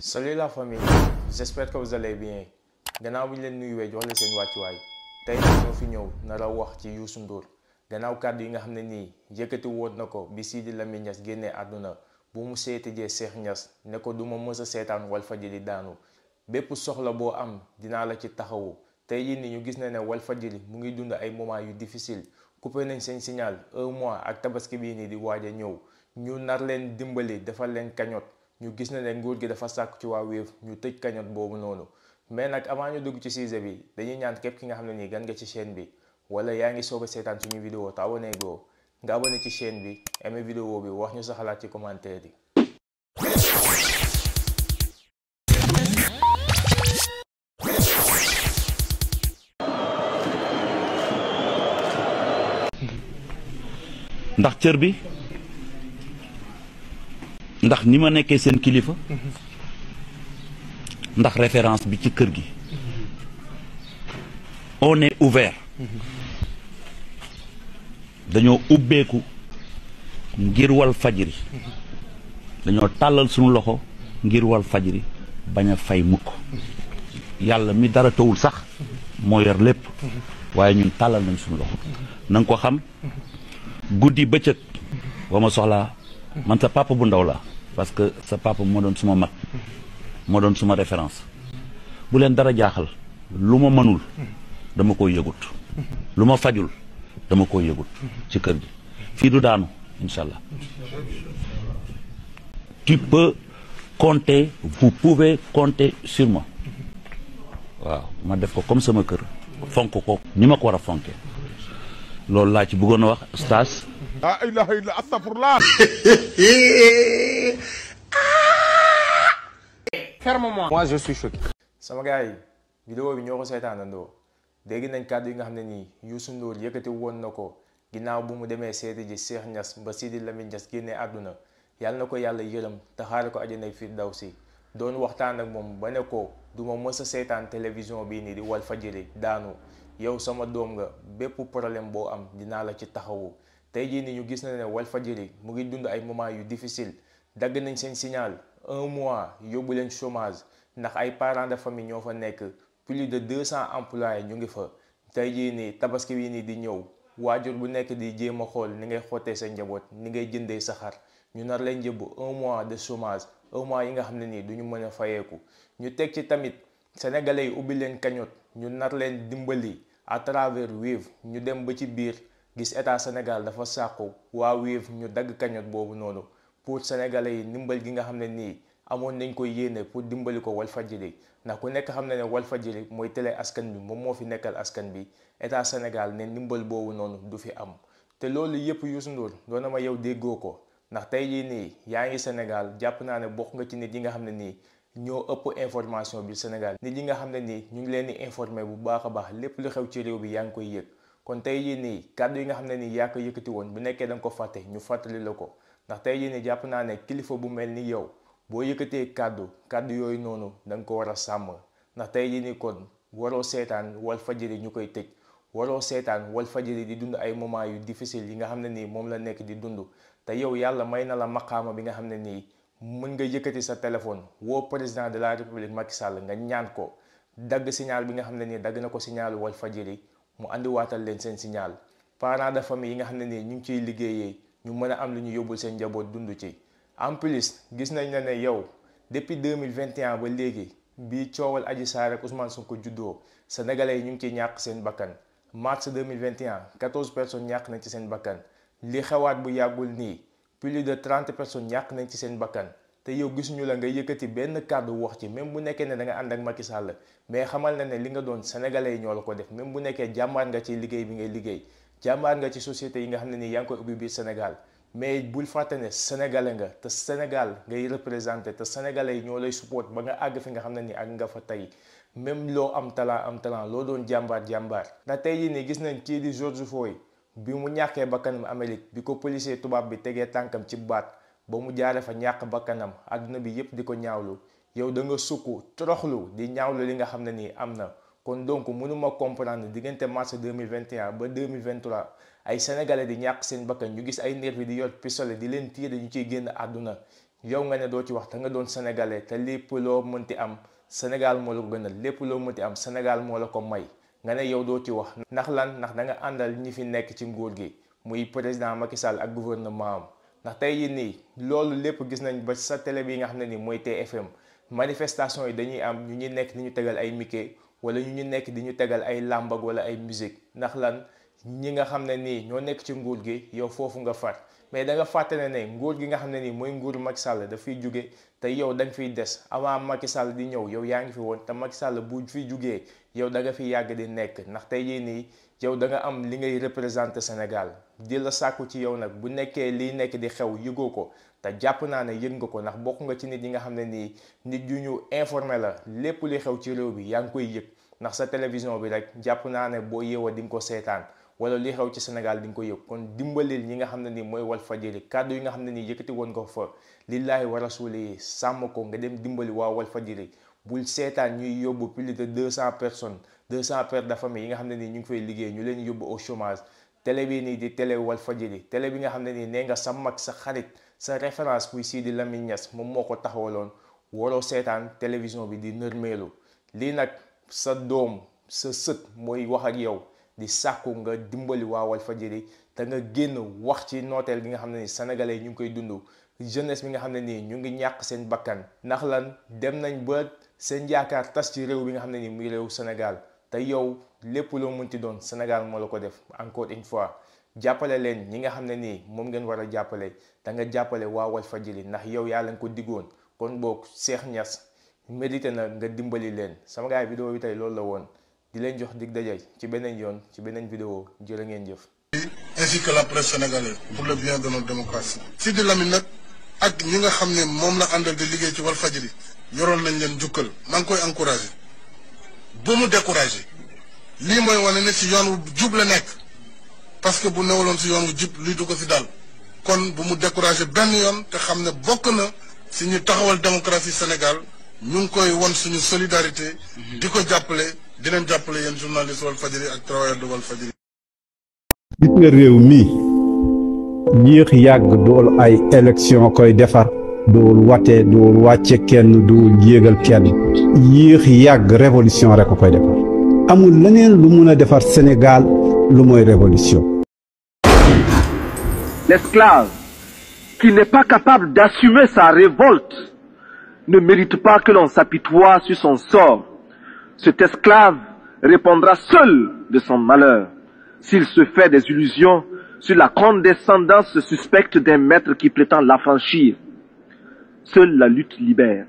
Salut la famille, j'espère que vous allez bien. Gannaaw bi ñu leen nuyuwee jox la seen wàccuwaay tey nag ñoo fi ñëw nar a wax ci Youssou Ndour gannaaw kàddu yi nga xam ne nii yëkkati woon na ko bi Sidi Lamine Niass génnee àdduna bu mu seeti jee Cheikh Niass ne ko du ma mës a seetaan Walfadjri daanu bépp soxla boo am dinaa la ci taxawu tey jii ni ñu gis na ne Walfadjri mu ngi dund ay moments yu difficile coupé nañ seen signal un mois ak tabaski bii nii di waaj a ñëw ñu nar leen dimbali defal leen cagnotte. ñu gis na ne nguur gi dafa sàkk ci waa Wave ñu tëj cagnotte boobu noonu mais nag avant ñu dugg ci sujet bi dañuy ñaan képp ki nga xam ne nii gan nga ci chaîne bi wala yaa ngi soog a seetaan suñu vidéo te abonné goo nga abonné ci chaîne bi aimé vidéo bi wax ñu sa xalaat ci commentaire yi. ndax cër bi ndax ni ma nekkee seen kilifa ndax référence bi ci kër gi on est ouvert dañoo ubbeeku ngir Walfadjri dañoo tàllal suñu loxo ngir Walfadjri bañ a fay mukk yàlla mi dara tawul sax moo yor lépp waaye ñun tàllal nañ suñu loxo na nga ko xam guddi bëccëg ba ma soxlaa man sa papa bu ndaw la parce que sa papa moo doon suma mag moo doon suma référence bu leen dara jaaxal lu ma mënul dama koy yëgut lu ma fajul dama koy yëgut ci kër gi fii du daanu incha allah tu peux compter vous pouvez compter sur moi waaw ma def ko comme sama kër fonk ko ni ma ko war a fonkee loolu laa ci bëggoon a wax stage. la ilaha illa astaghfirullah. Ferme-moi. Moi je suis choqué. sama gars yi vidéo bi ñoo ko seetaanandoo dégg nañ kàddu yi nga xam ne nii Youssou Ndour yëkkati woon na ko ginnaaw bu mu demee seeti ji Cheikh Niass ba Sidi Lamine Niass génnee àdduna yàlla na ko yàlla yërëm te xaare ko àjjanay firdawsi doon waxtaan ak moom ba ne ko du ma mës a seetaan télévision bii nii di Walfadjri daanu yow sama doom nga bépp problème boo am dinaa la ci taxawu tey jii ni ñu gis na ne Walfadjri mu ngi dund ay moments yu difficile dagg nañ seen signal un mois yóbbu leen chômage ndax ay parents de famille ñoo fa nekk plus de 200 employés ñu ngi fa tey jii nii tabaski bii nii di ñëw waajur bu nekk di jéem a xool ni ngay xottee sa njaboot ni ngay jëndee sa xar ñu nar leen jëbb un mois de chômage un mois yi nga xam ne nii du ñu mën a fayeeku ñu teg ci tamit sénégalais yi ubbi leen cagnotte ñu nar leen dimbali à travers Wave ñu dem ba ci biir gis état Sénégal dafa sàkku waa Wave ñu dagg cagnotte boobu noonu pour sénégalais yi ndimbal gi nga xam ne nii amoon nañ ko yéene pour dimbali ko Walfadjri ndax ku nekk xam ne ne Walfadjri mooy télé askan bi moom moo fi nekkal askan bi état Sénégal ne ndimbal boobu noonu du fi am te loolu yëpp Youssou Ndour doona ma yow déggoo ko ndax tey jii nii yaa ngi Sénégal jàpp naa ne bokk nga ci nit yi nga xam ne nii ñoo ëpp information bi Sénégal nit yi nga xam ne nii ñu ngi leen di informer bu baax a baax lépp lu xew ci réew bi yaa ngi koy yëg kon tey jii nii kàddu yi nga xam ne nii yaa ko yëkkati woon bu nekkee da nga ko fàtte ñu fàttali la ko ndax tey jii nii jàpp naa ne kilifa bu mel ni yow boo yëkkatee kàddu yooyu noonu da nga ko war a sàmm ndax tey jii nii kon waroo seetaan Walfadjri ñu koy tëj waroo seetaan Walfadjri di dund ay moments yu difficile yi nga xam ne nii moom la nekk di dund te yow yàlla may na la maqaama bi nga xam ne nii mën nga yëkkati sa téléphone woo président de la république Macky Sall nga ñaan ko dagg signal bi nga xam ne nii dagg na ko signalu Walfadjri mu andiwaatal leen seen signal parents de famille yi nga xam ne nii ñu ngi ciy liggéeyee ñu mën a am lu ñu yóbbul seen njaboot dund ci en plus gis nañ ne yow depuis 2021 ba léegi bii coowal Adji Sarr ak Ousmane Sonko juddoo sénégalais yi ñu ngi ciy ñàkk seen bakkan mars 2021 14 personnes ñàkk nañ ci seen bakkan li xewaat bu yàggul nii plus de 30 personnes ñàkk nañ ci seen bakkan te yow gisuñu la nga yëkkati benn kàddu wax ci même bu nekkee ne da nga ànd ak Macky Sall mais xamal na ne li nga doon sénégalais yi ñoo la ko def même bu nekkee jàmbaar nga ci liggéey bi ngay liggéey jàmbaar nga ci société yi nga xam ne nii yaa ngi koy ubbi biir Sénégal mais bul fàtte ne sénégalais nga te Sénégal ngay représenté te sénégalais yi ñoo lay support ba nga àgg fi nga xam ne nii ak nga fa tey même loo am talent loo doon jàmbaar ndax tey jii nii gis nañ kii di George Floyd bi mu ñàkkee bakkanam Amérique bi ko policier tubaab bi tegee tànkam ci baat ba mu jaare fa ñàkk bakkanam àdduna bi yépp di ko ñaawlu yow da nga sukk toroxlu di ñaawlu li nga xam ne nii am na kon donc mënuma comprendre diggante mars 2021 ba 2023 ay sénégalais di ñàkk seen bakkan ñu gis ay nervi di yor pistolet di leen tiire ñu ciy génn àdduna yow nga ne doo ci wax te nga doon sénégalais te lépp loo mënti am Sénégal moo la ko gënal lépp loo mënti am Sénégal moo la ko may nga ne yow doo ci wax ndax lan ndax da nga àndal ñi fi nekk ci nguur gi muy président Macky Sall ak gouvernement am ndax tey jii nii loolu lépp gis nañ ba sa télé bi nga xam ne nii mooy TFM manifestation yi dañuy am ñu nekk di ñu tegal ay mike wala ñu nekk di ñu tegal ay làmbag wala ay musique ndax lan ñi nga xam ne nii ñoo nekk ci nguur gi yow foofu nga far mais da nga fàtte ne nguur gi nga xam ne nii mooy nguuru Macky Sall daf fiy jóge te yow da nga fiy des avant Macky Sall di ñëw yow yaa ngi fi woon te Macky Sall bu fiy jugee yow da nga fi yàgg di nekk ndax tey jii nii yow da nga am li ngay représenter Sénégal di la sàkku ci yow nag bu nekkee liy nekk di xew yëgoo ko te jàpp naa ne yëg nga ko ndax bokk nga ci nit yi nga xam ne nii nit yu ñu informé la lépp li xew ci réew bi yaa ngi koy yëg ndax sa télévision bi rek jàpp naa ne boo yeewoo di nga ko seetaan wala li xew ci Sénégal di nga ko yëg kon dimbalil ñi nga xam ne nii mooy Walfadjri kàddu yi nga xam ne nii yëkkati woon ko fa lillaahi wa rasuuli sàmm ko nga dem dimbali waa Walfadjri bul seetaan ñuy yóbbu plus de 200 personnes 200 pères de famille yi nga xam ne nii ñu ngi fay liggéey ñu leen yóbbu au chômage télé bi nii di télé Walfadjri télé bi nga xam ne nii nee nga sa mag sa xarit sa référence muy Sidi Lamine Niass moom moo ko taxawaloon waroo seetaan télévision bi di nërmeelu lii nag sa doom sa sët mooy wax ak yow di sàkku nga dimbali waa Walfadjri te nga génn wax ci nooteel gi nga xam ne ni sénégalais ñu ngi koy dund jeunesse bi nga xam ne nii ñu ngi ñàkk seen bakkan ndax lan dem nañ ba seen yaakaar tas ci réew bi nga xam ne nii muy réew Sénégal te yow lépp loo mënti doon Sénégal moo la ko def encore une fois jàppale leen ñi nga xam ne nii moom ngeen war a jàppale te nga jàppale waa Walfadjri ndax yow yaa leen ko diggoon kon boog Cheikh Niass mérité na nga dimbali leen sama gars yi vidéo bi tey loolu la woon di leen jox dig daje ci beneen yoon ci beneen vidéo jërë ngeen jëf. ainsi que la presse sénégalaise pour le bien de notre démocratie. Sidi Lamine nag ak ñi nga xam ne moom la àndal di liggéey ci Walfadjri yoroon nañ leen jukkal maa ngi koy encouragé bu mu découragé lii mooy wane ne si yoon wu jub la nekk parce que bu newaloon si yoon wu jub lii du ko si dal kon bu mu découragé benn yoon te xam ne bokk na si ñu taxawal démocratie Sénégal ñu ngi koy won suñu solidarité di ko jàppale di leen jàppale yéen journaliste Walfadjri ak travailleur de Walfadjri. gis nga réew mi yéex yàgg dool ay élection koy defar dool wate dool wàcce kenn dool yéegal kenn yéex yàgg révolution rek ko koy defar amul leneen lu mun a defar Sénégal lu mooy révolution. L'esclave qui n'est pas capable d'assumer sa révolte ne mérite pas que l'on s'apitoie sur son sort. Cet esclave répondra seul de son malheur s'il se fait des illusions sur la condescendance suspecte d'un maître qui prétend l'affranchir. Seule la lutte libère.